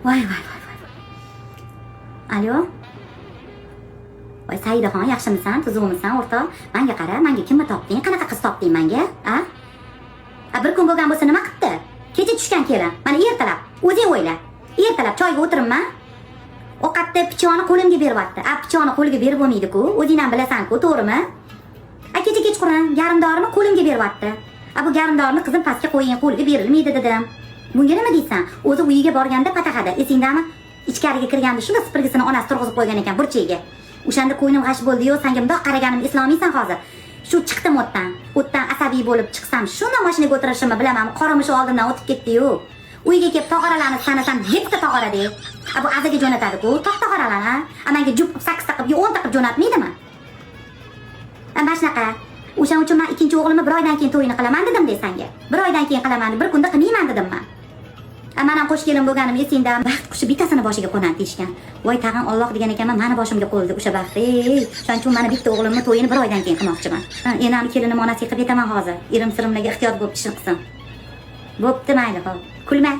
Voy. Alo. Voy Saidaxon, yaxshimisan? Tuzukmisan, o'rtoq? Menga qara, menga kimni topding? Qanaqa qiz topding menga? Bir kun bo'lgan bo'lsa nima qildi? Kecha tushgan kelin. Mana ertalab, o'zing o'yla. Ertalab choyga o'tiribman. Ovqatni pichoni qo'limga beryapti. Pichoni qo'liga berib bo'lmaydi-ku. O'zing ham bilasan-ku, to'g'rimi? Kecha kechqurun yarimdorini qo'limga beryapti. Bu yarimdorini qizim pastga qo'ying, qo'liga berilmaydi dedim. Bunga nima deysan? O'zi uyiga borganda patahada, esingdami? Ichkariga kirganda shunda supurgisini onasi turg'izib qo'ygan ekan burchagiga. O'shanda ko'nglim g'ash bo'ldi-yu, senga bundoq qaraganim eslolmaysan hozir. Shu chiqdim o'tdan asabiy bo'lib chiqsam, shunda mashinaga o'tirishimni bilaman. Qorimish oldimdan o'tib ketdi-yu. Uyga kelib tog'oralarni sanasam 7 ta tog'orada. Bu azaga jo'natadi-ku, tog'oralarni. Menga jup 8 ta qilib, 10 ta qilib jo'natmaydimi? Mana shunaqa. O'shaning uchun men ikkinchi o'g'limni bir oydan keyin to'yini qilaman dedim senga. Bir oydan keyin qilaman, bir kunda qilmayman dedim men. Mana qo'sh kelin bo'lganim esingda, baxt qushi bittasini boshiga qo'nadi deyishgan. Voy tag'in Alloh degan ekanman, meni boshimga qo'ydi o'sha baxt. Shuning uchun mana bitta o'g'limni to'yini bir oydan keyin qilmoqchiman. Enam kelinim onasiga qilib betaman hozir. Irim sirimlarga ehtiyot bo'lib ishni qilsin. Bo'pti mayli, xo'p. Kulma.